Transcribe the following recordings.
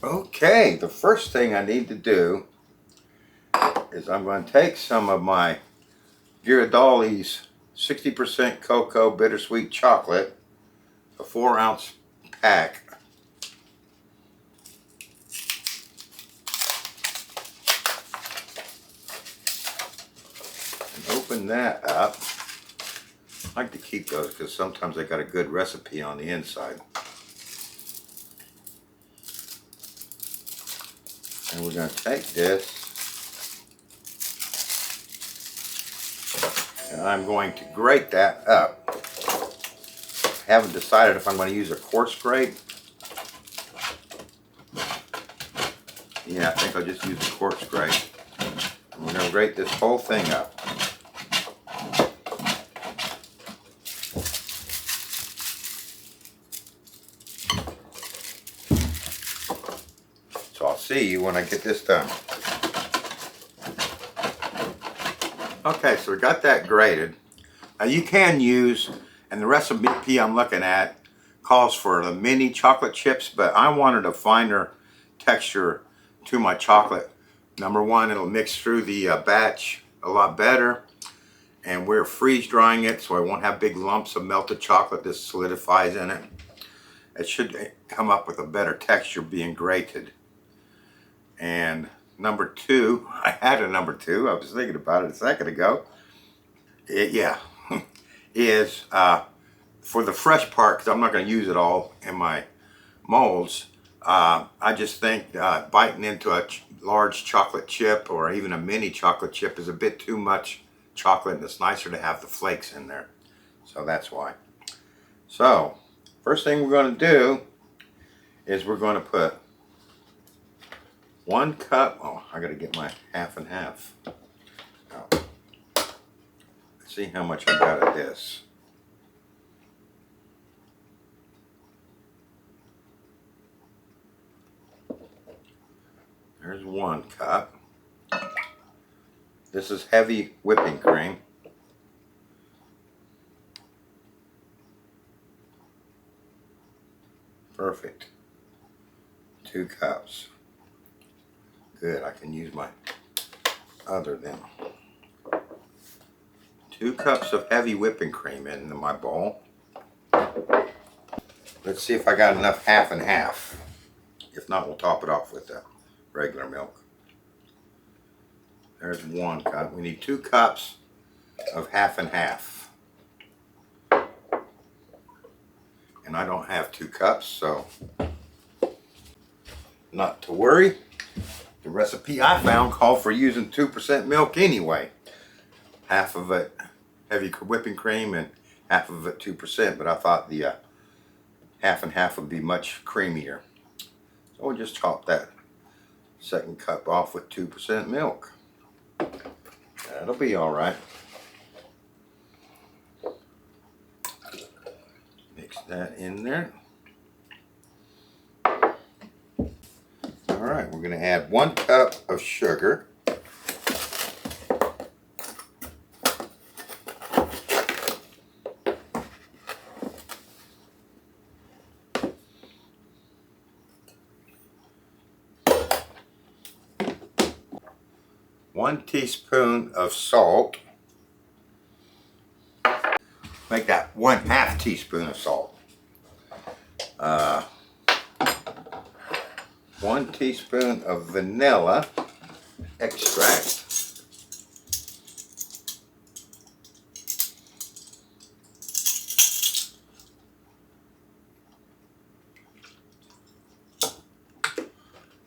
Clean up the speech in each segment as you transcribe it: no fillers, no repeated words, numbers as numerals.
Okay, the first thing I need to do is I'm going to take some of my Ghirardelli's 60% cocoa bittersweet chocolate, a 4-ounce pack, and open that up. I like to keep those because sometimes they got a good recipe on the inside. And we're going to take this and I'm going to grate that up. I haven't decided if I'm going to use a coarse grate. Yeah, I think I'll just use a coarse grate. And we're going to grate this whole thing up. So I'll see you when I get this done. Okay, so we got that grated. Now you can use, and the recipe I'm looking at calls for the mini chocolate chips, but I wanted a finer texture to my chocolate. Number one, it'll mix through the batch a lot better, and we're freeze drying it so I won't have big lumps of melted chocolate that solidifies in it. It should come up with a better texture being grated. And number two, I had a number two, I was thinking about it a second ago. Is for the fresh part, because I'm not going to use it all in my molds. I just think biting into a large chocolate chip or even a mini chocolate chip is a bit too much chocolate, and it's nicer to have the flakes in there. So that's why. So first thing we're going to do is we're going to put 1 cup. Oh, I got to get my half and half. Oh. Let's see how much I got of this. There's 1 cup. This is heavy whipping cream. Perfect. 2 cups. Good, I can use my other then. 2 cups of heavy whipping cream into my bowl. Let's see if I got enough half and half. If not, we'll top it off with the regular milk. There's 1 cup. We need 2 cups of half and half. And I don't have 2 cups, so not to worry. The recipe I found called for using 2% milk anyway. Half of it heavy whipping cream and half of it 2%, but I thought the half and half would be much creamier. So we'll just chop that 2nd cup off with 2% milk. That'll be all right. Mix that in there. All right, we're going to add 1 cup of sugar. One teaspoon of salt. Make that 1/2 teaspoon of salt. 1 teaspoon of vanilla extract.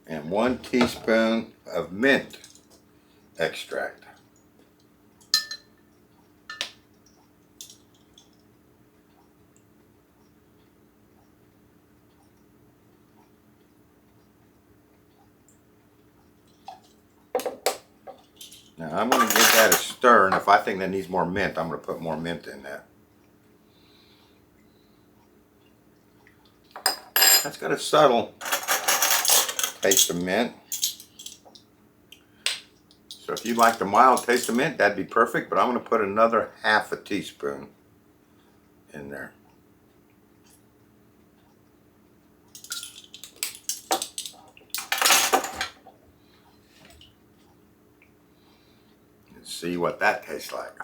And 1 teaspoon of mint extract. Now I'm going to give that a stir, and if I think that needs more mint, I'm going to put more mint in that. That's got a subtle taste of mint. So if you like the mild taste of mint, that'd be perfect, but I'm going to put another 1/2 teaspoon in there. see what that tastes like.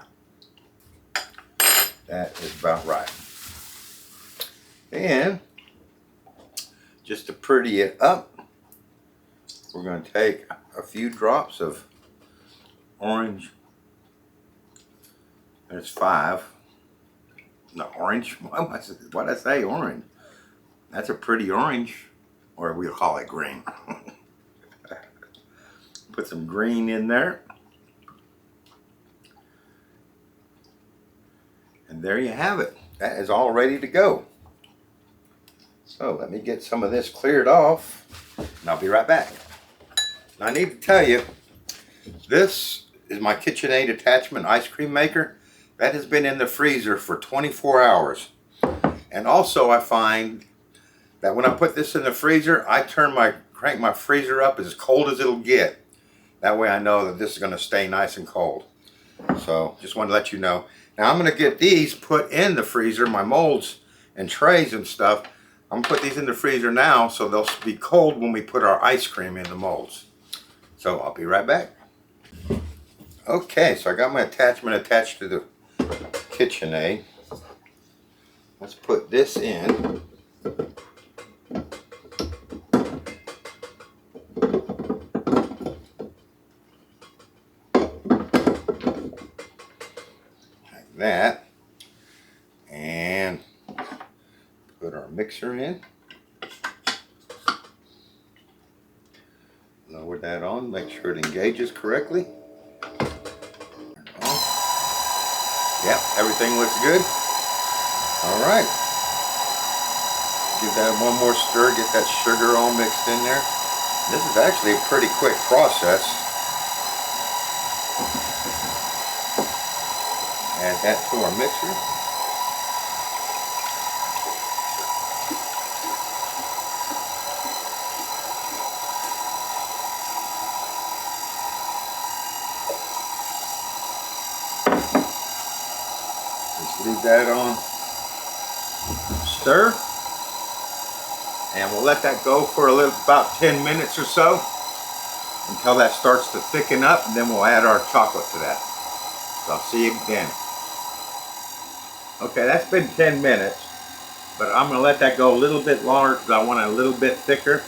That is about right. And just to pretty it up, we're going to take a few drops of orange. There's 5. No, orange. What did I say? Orange. That's a pretty orange, or we'll call it green. Put some green in there. And there you have it. That is all ready to go. So let me get some of this cleared off, and I'll be right back. Now, I need to tell you, this is my KitchenAid attachment ice cream maker. That has been in the freezer for 24 hours. And also I find that when I put this in the freezer, I crank my freezer up as cold as it'll get. That way I know that this is going to stay nice and cold. So just wanted to let you know. Now I'm going to get these put in the freezer, my molds and trays and stuff. I'm going to put these in the freezer now so they'll be cold when we put our ice cream in the molds. So I'll be right back. Okay, so I got my attachment attached to the KitchenAid. Let's put this in. Like that. And put our mixer in. Lower that on, make sure it engages correctly. Yep, everything looks good. All right. Give that one more stir, get that sugar all mixed in there. This is actually a pretty quick process. Add that to our mixer. Just leave that on stir, and we'll let that go for about 10 minutes or so until that starts to thicken up, and then we'll add our chocolate to that. So I'll see you then. Okay, that's been 10 minutes, but I'm going to let that go a little bit longer because I want it a little bit thicker.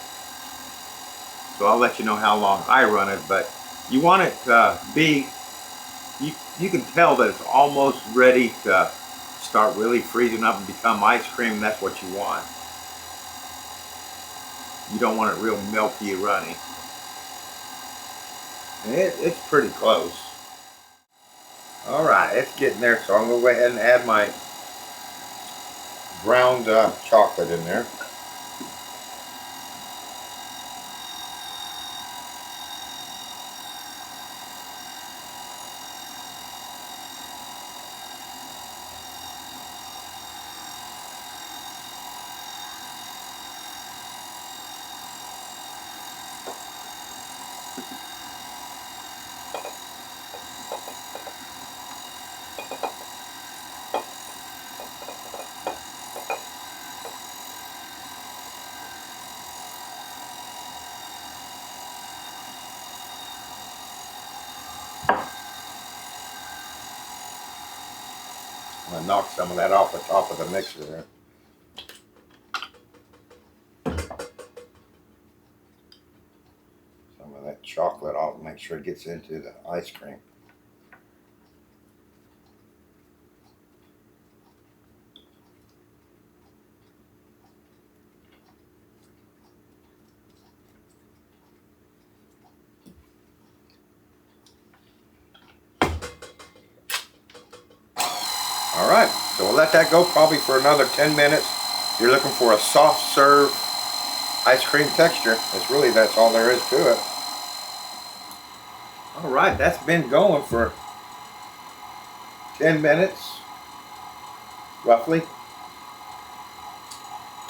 So I'll let you know how long I run it, but you want it to be, you can tell that it's almost ready to start really freezing up and become ice cream. That's what you want. You don't want it real milky and runny. And it's pretty close. Alright, it's getting there, so I'm going to go ahead and add my ground chocolate in there. I'm going to knock some of that off the top of the mixer there. Some of that chocolate, I'll make sure it gets into the ice cream. Alright, so we'll let that go probably for another 10 minutes. You're looking for a soft serve ice cream texture. That's all there is to it. Alright, that's been going for 10 minutes, roughly.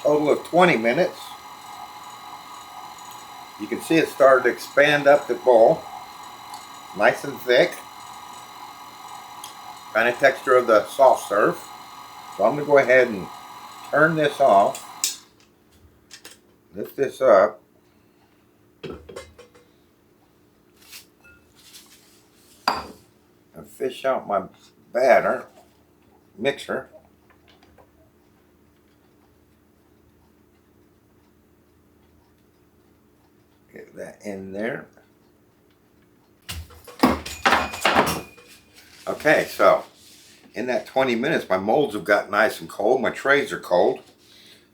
Total of 20 minutes. You can see it started to expand up the bowl. Nice and thick. Kind of texture of the soft serve. So I'm going to go ahead and turn this off. Lift this up. fish out my batter mixer. Get that in there. Okay, so in that 20 minutes, my molds have got nice and cold. My trays are cold.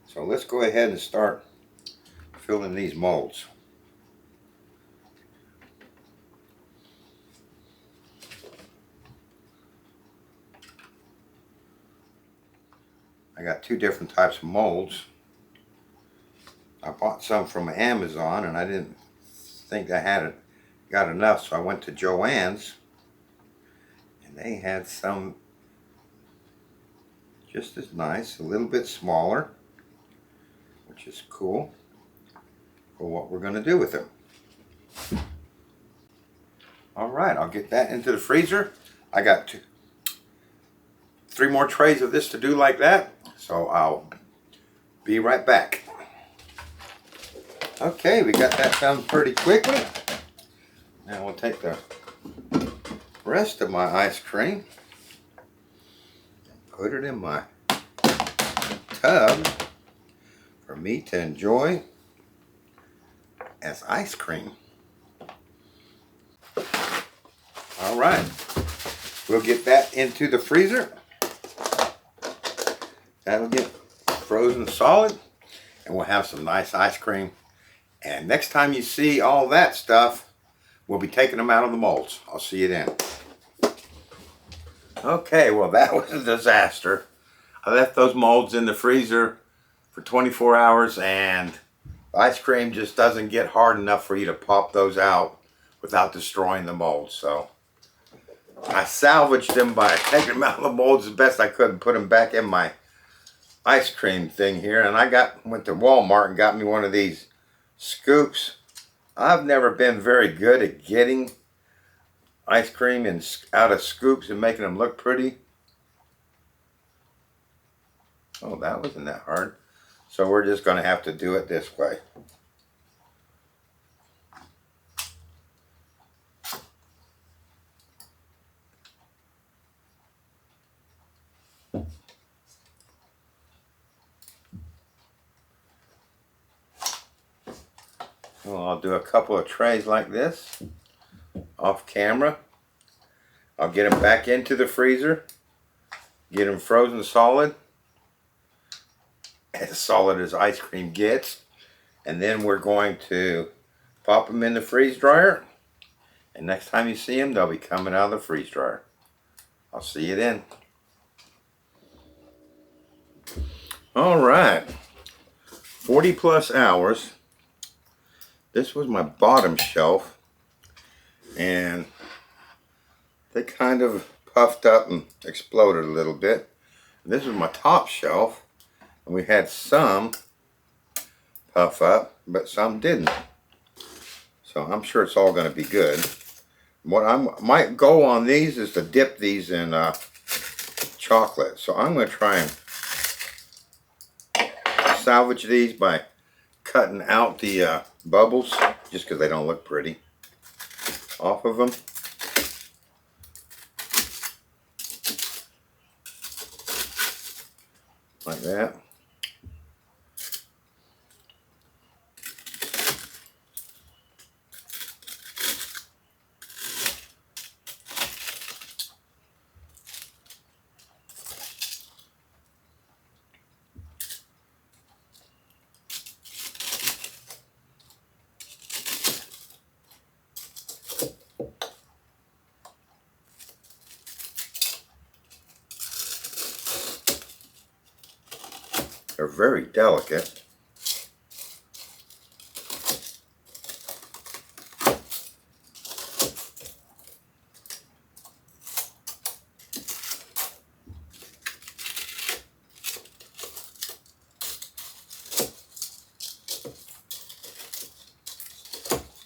So let's go ahead and start filling these molds. I got two different types of molds. I bought some from Amazon and I didn't think I got enough, so I went to Joann's and they had some just as nice, a little bit smaller, which is cool for what we're going to do with them. Alright, I'll get that into the freezer. I got 3 more trays of this to do like that, so I'll be right back. Okay, we got that done pretty quickly. Now we'll take the rest of my ice cream and put it in my tub for me to enjoy as ice cream. Alright, we'll get that into the freezer. That'll get frozen solid and we'll have some nice ice cream. And next time you see all that stuff, we'll be taking them out of the molds. I'll see you then. Okay, well that was a disaster. I left those molds in the freezer for 24 hours and ice cream just doesn't get hard enough for you to pop those out without destroying the molds. So I salvaged them by taking them out of the molds as best I could and put them back in my ice cream thing here. And I went to Walmart and got me one of these scoops. I've never been very good at getting ice cream out of scoops and making them look pretty. Oh, that wasn't that hard. So we're just going to have to do it this way. Well, I'll do a couple of trays like this off camera. I'll get them back into the freezer, get them frozen solid as ice cream gets, and then we're going to pop them in the freeze dryer, and next time you see them, they'll be coming out of the freeze dryer. I'll see you then. Alright, 40 plus hours. This was my bottom shelf, and they kind of puffed up and exploded a little bit. And this was my top shelf, and we had some puff up, but some didn't. So I'm sure it's all going to be good. What my goal on these is to dip these in chocolate. So I'm going to try and salvage these by cutting out the bubbles, just because they don't look pretty, off of them. Like that. They're very delicate.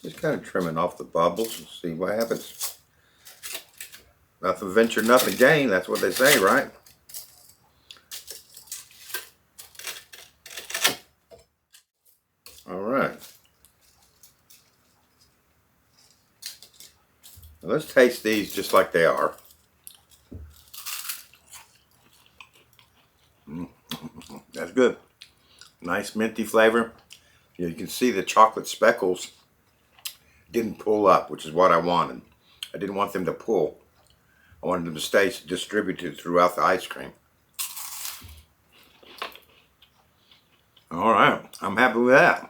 Just kind of trimming off the bubbles and see what happens. Nothing venture, nothing gain. That's what they say, right? Alright. Let's taste these just like they are. Nice minty flavor. You can see the chocolate speckles didn't pull up, which is what I wanted. I didn't want them to pull. I wanted them to stay distributed throughout the ice cream. Alright, I'm happy with that.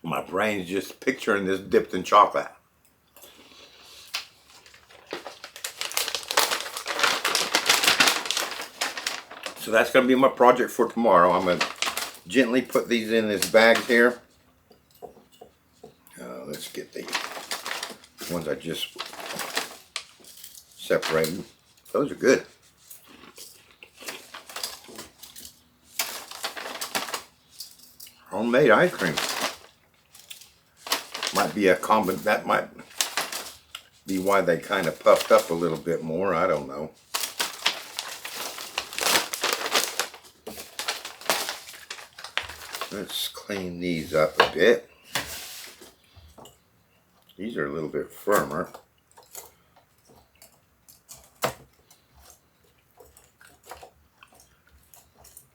My brain's just picturing this dipped in chocolate. So that's going to be my project for tomorrow. I'm going to gently put these in this bag here. Let's get the ones I just separated. Those are good. Homemade ice cream. Might be a that might be why they kind of puffed up a little bit more. I don't know. Let's clean these up a bit. These are a little bit firmer.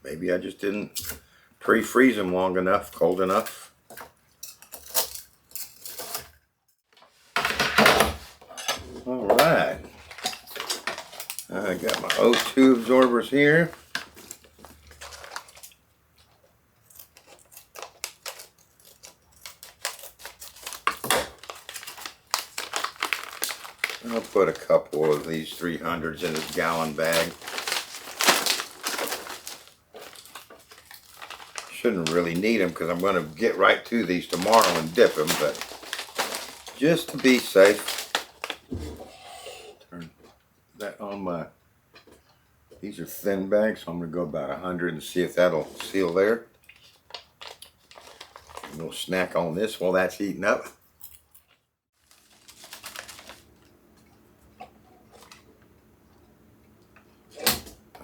Maybe I just didn't pre-freeze them long enough, cold enough. Alright. I got my O2 absorbers here. I'll put a couple of these 300s in this gallon bag. Shouldn't really need them because I'm going to get right to these tomorrow and dip them, but just to be safe, turn that on my, these are thin bags, so I'm going to go about 100 and see if that'll seal there. And we'll snack on this while that's heating up.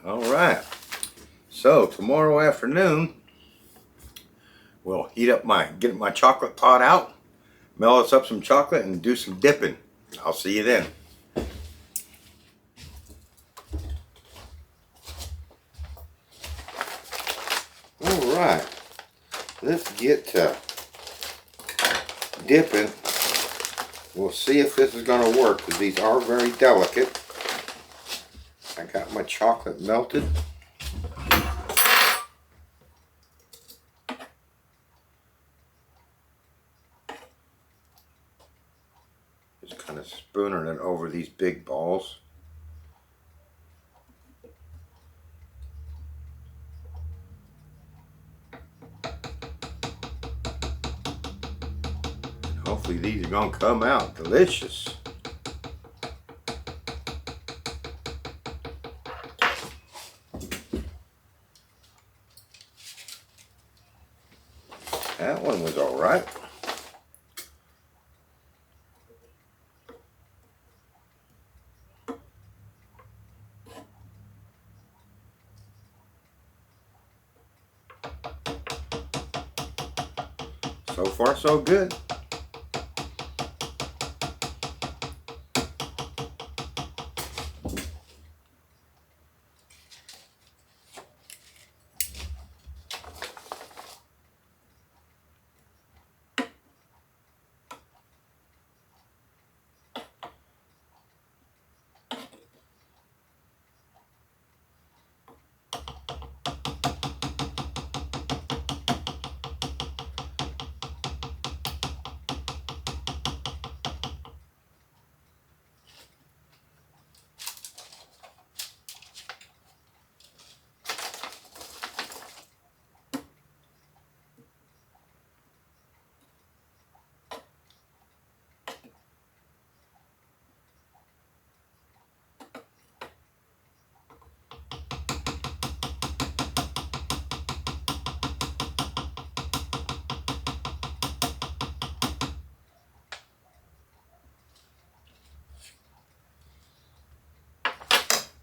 Alright, so tomorrow afternoon we'll get my chocolate pot out, melt us up some chocolate and do some dipping. I'll see you then. Alright, let's get to dipping. We'll see if this is going to work because these are very delicate. I got my chocolate melted. Just kind of spooning it over these big balls. And hopefully these are going to come out delicious. That one was all right. So far, so good.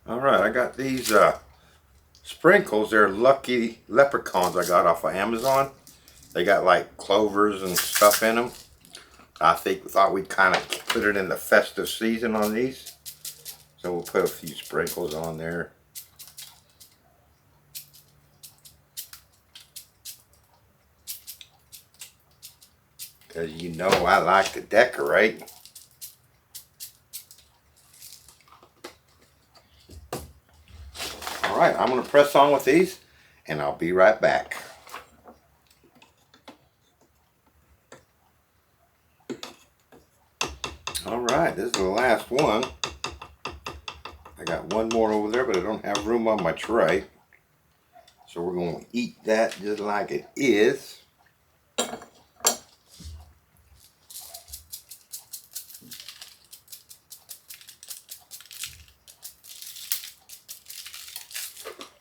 Alright, I got these sprinkles. They're Lucky Leprechauns I got off of Amazon. They got like clovers and stuff in them. I thought we'd kind of put it in the festive season on these. So we'll put a few sprinkles on there. because you know I like to decorate. Alright, I'm going to press on with these and I'll be right back. Alright, this is the last one. I got one more over there, but I don't have room on my tray. So we're going to eat that just like it is.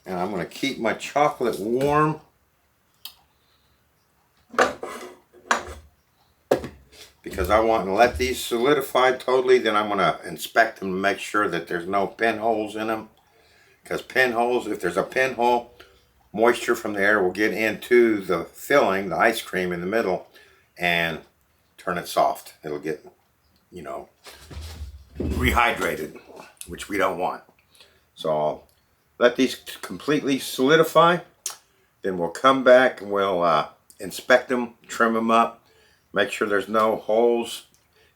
And I'm going to keep my chocolate warm. Because I want to let these solidify totally. Then I'm going to inspect them to make sure that there's no pinholes in them. Because pinholes, if there's a pinhole, moisture from the air will get into the filling, the ice cream in the middle, and turn it soft. It'll get, you know, rehydrated, which we don't want. So I'll let these completely solidify. Then we'll come back and we'll inspect them, trim them up, make sure there's no holes.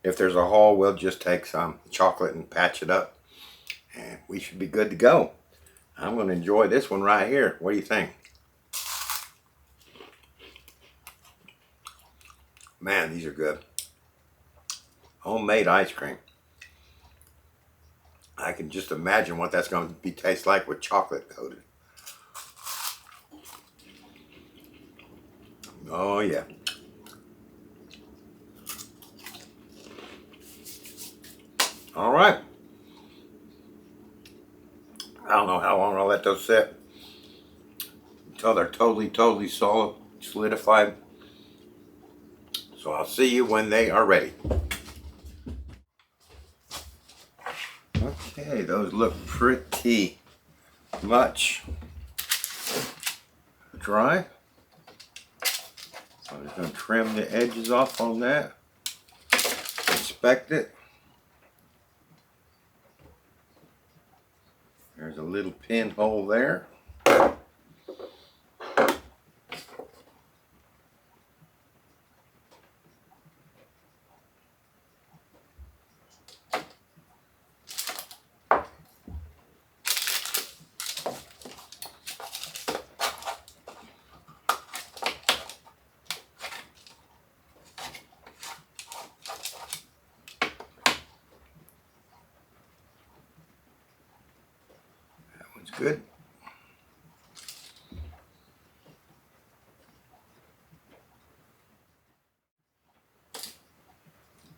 If there's a hole, we'll just take some chocolate and patch it up, and we should be good to go. I'm going to enjoy this one right here. What do you think? Man, these are good. Homemade ice cream. I can just imagine what that's going to taste like with chocolate coated. Oh yeah. All right. I don't know how long I'll let those sit until they're totally solid, solidified. So I'll see you when they are ready. Okay, those look pretty much dry. So I'm just going to trim the edges off on that. Inspect it. There's a little pinhole there. Good.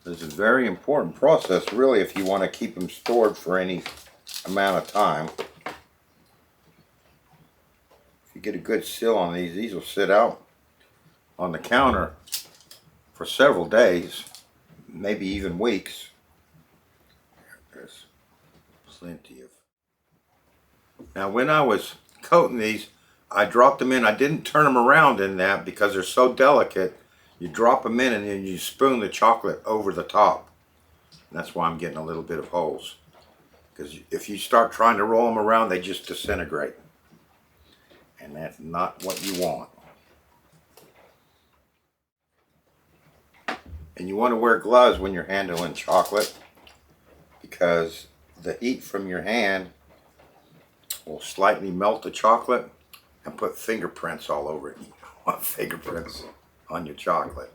This is a very important process, really, if you want to keep them stored for any amount of time. If you get a good seal on these will sit out on the counter for several days, maybe even weeks. There's plenty of. Now, when I was coating these, I dropped them in. I didn't turn them around in that because they're so delicate. You drop them in and then you spoon the chocolate over the top. And that's why I'm getting a little bit of holes. Because if you start trying to roll them around, they just disintegrate. And that's not what you want. And you want to wear gloves when you're handling chocolate, because the heat from your hand will slightly melt the chocolate and put fingerprints all over it. You don't want fingerprints on your chocolate.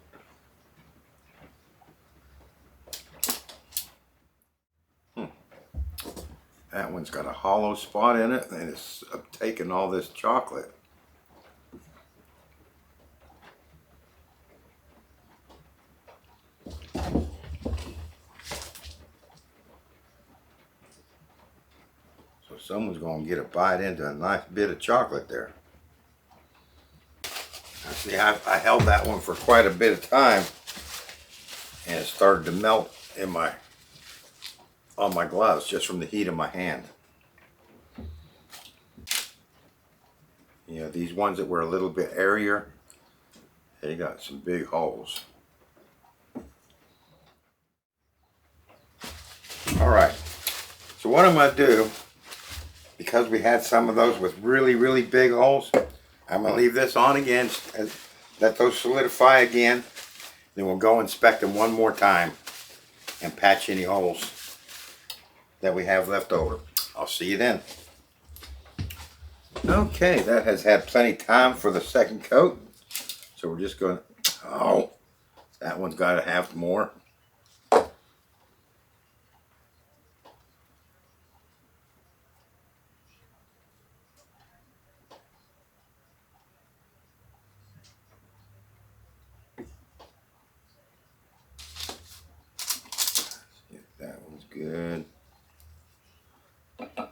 That one's got a hollow spot in it and it's taken all this chocolate. So someone's going to get a bite into a nice bit of chocolate there. Now see, I held that one for quite a bit of time and it started to melt in on my gloves just from the heat of my hand. You know, these ones that were a little bit airier, they got some big holes. Alright, so what I'm going to do, because we had some of those with really big holes, I'm going to leave this on again, let those solidify again, Then we'll go inspect them one more time and patch any holes that we have left over. I'll see you then. Okay, that has had plenty of time for the second coat. So we're just going to, oh, that one's got to have more. That one's good. Of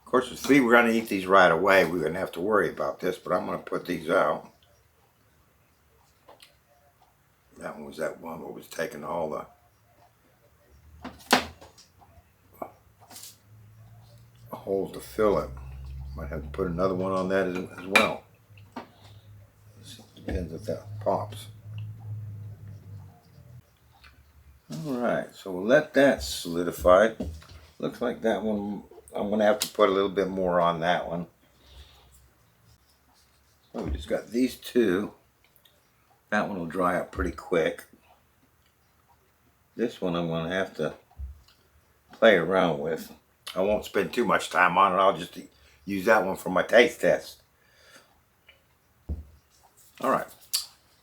course, if we're going to eat these right away, we're going to have to worry about this, but I'm going to put these out. That one was that one that was taking all the holes to fill it. Might have to put another one on that as well. Depends if that pops. Alright, so we'll let that solidify. Looks like that one, I'm going to have to put a little bit more on that one. So we just got these two. That one will dry up pretty quick. This one I'm going to have to play around with. I won't spend too much time on it. I'll just use that one for my taste test. Alright.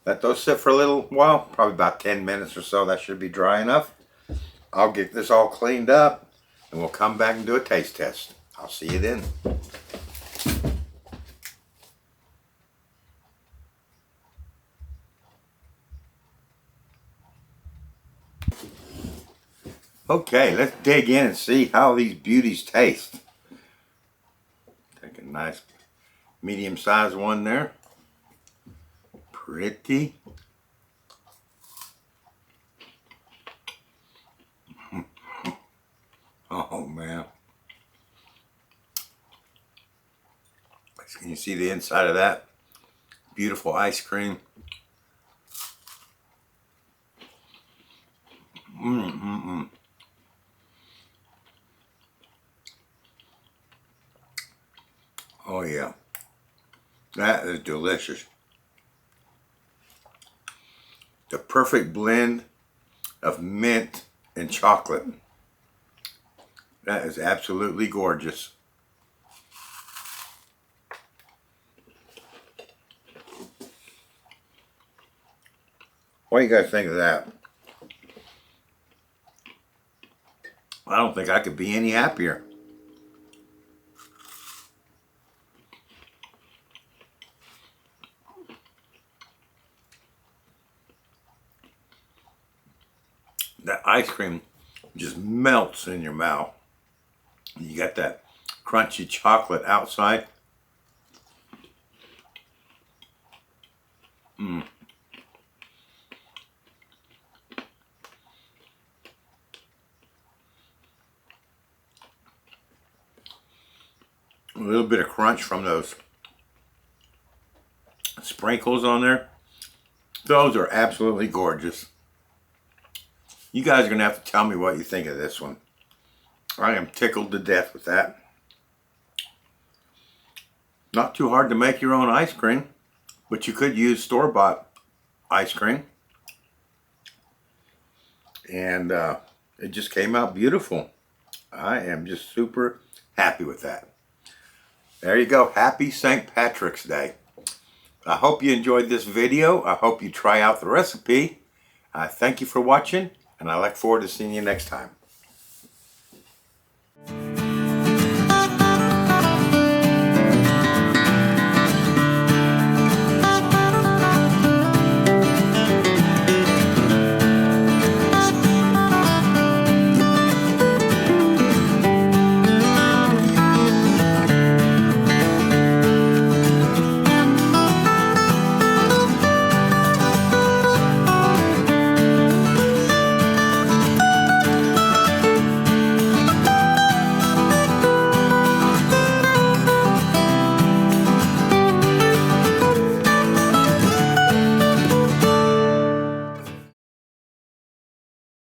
Let those sit for a little while, probably about 10 minutes or so. That should be dry enough. I'll get this all cleaned up and we'll come back and do a taste test. I'll see you then. Okay, let's dig in and see how these beauties taste. Take a nice medium-sized one there. Pretty. Oh man. Can you see the inside of that? Beautiful ice cream. Oh yeah. That is delicious. The perfect blend of mint and chocolate. That is absolutely gorgeous. What do you guys think of that? I don't think I could be any happier. That ice cream just melts in your mouth. You got that crunchy chocolate outside. A little bit of crunch from those sprinkles on there. Those are absolutely gorgeous. You guys are going to have to tell me what you think of this one. I am tickled to death with that. Not too hard to make your own ice cream, but you could use store-bought ice cream. And it just came out beautiful. I am just super happy with that. There you go. Happy St. Patrick's Day. I hope you enjoyed this video. I hope you try out the recipe. Thank you for watching, and I look forward to seeing you next time.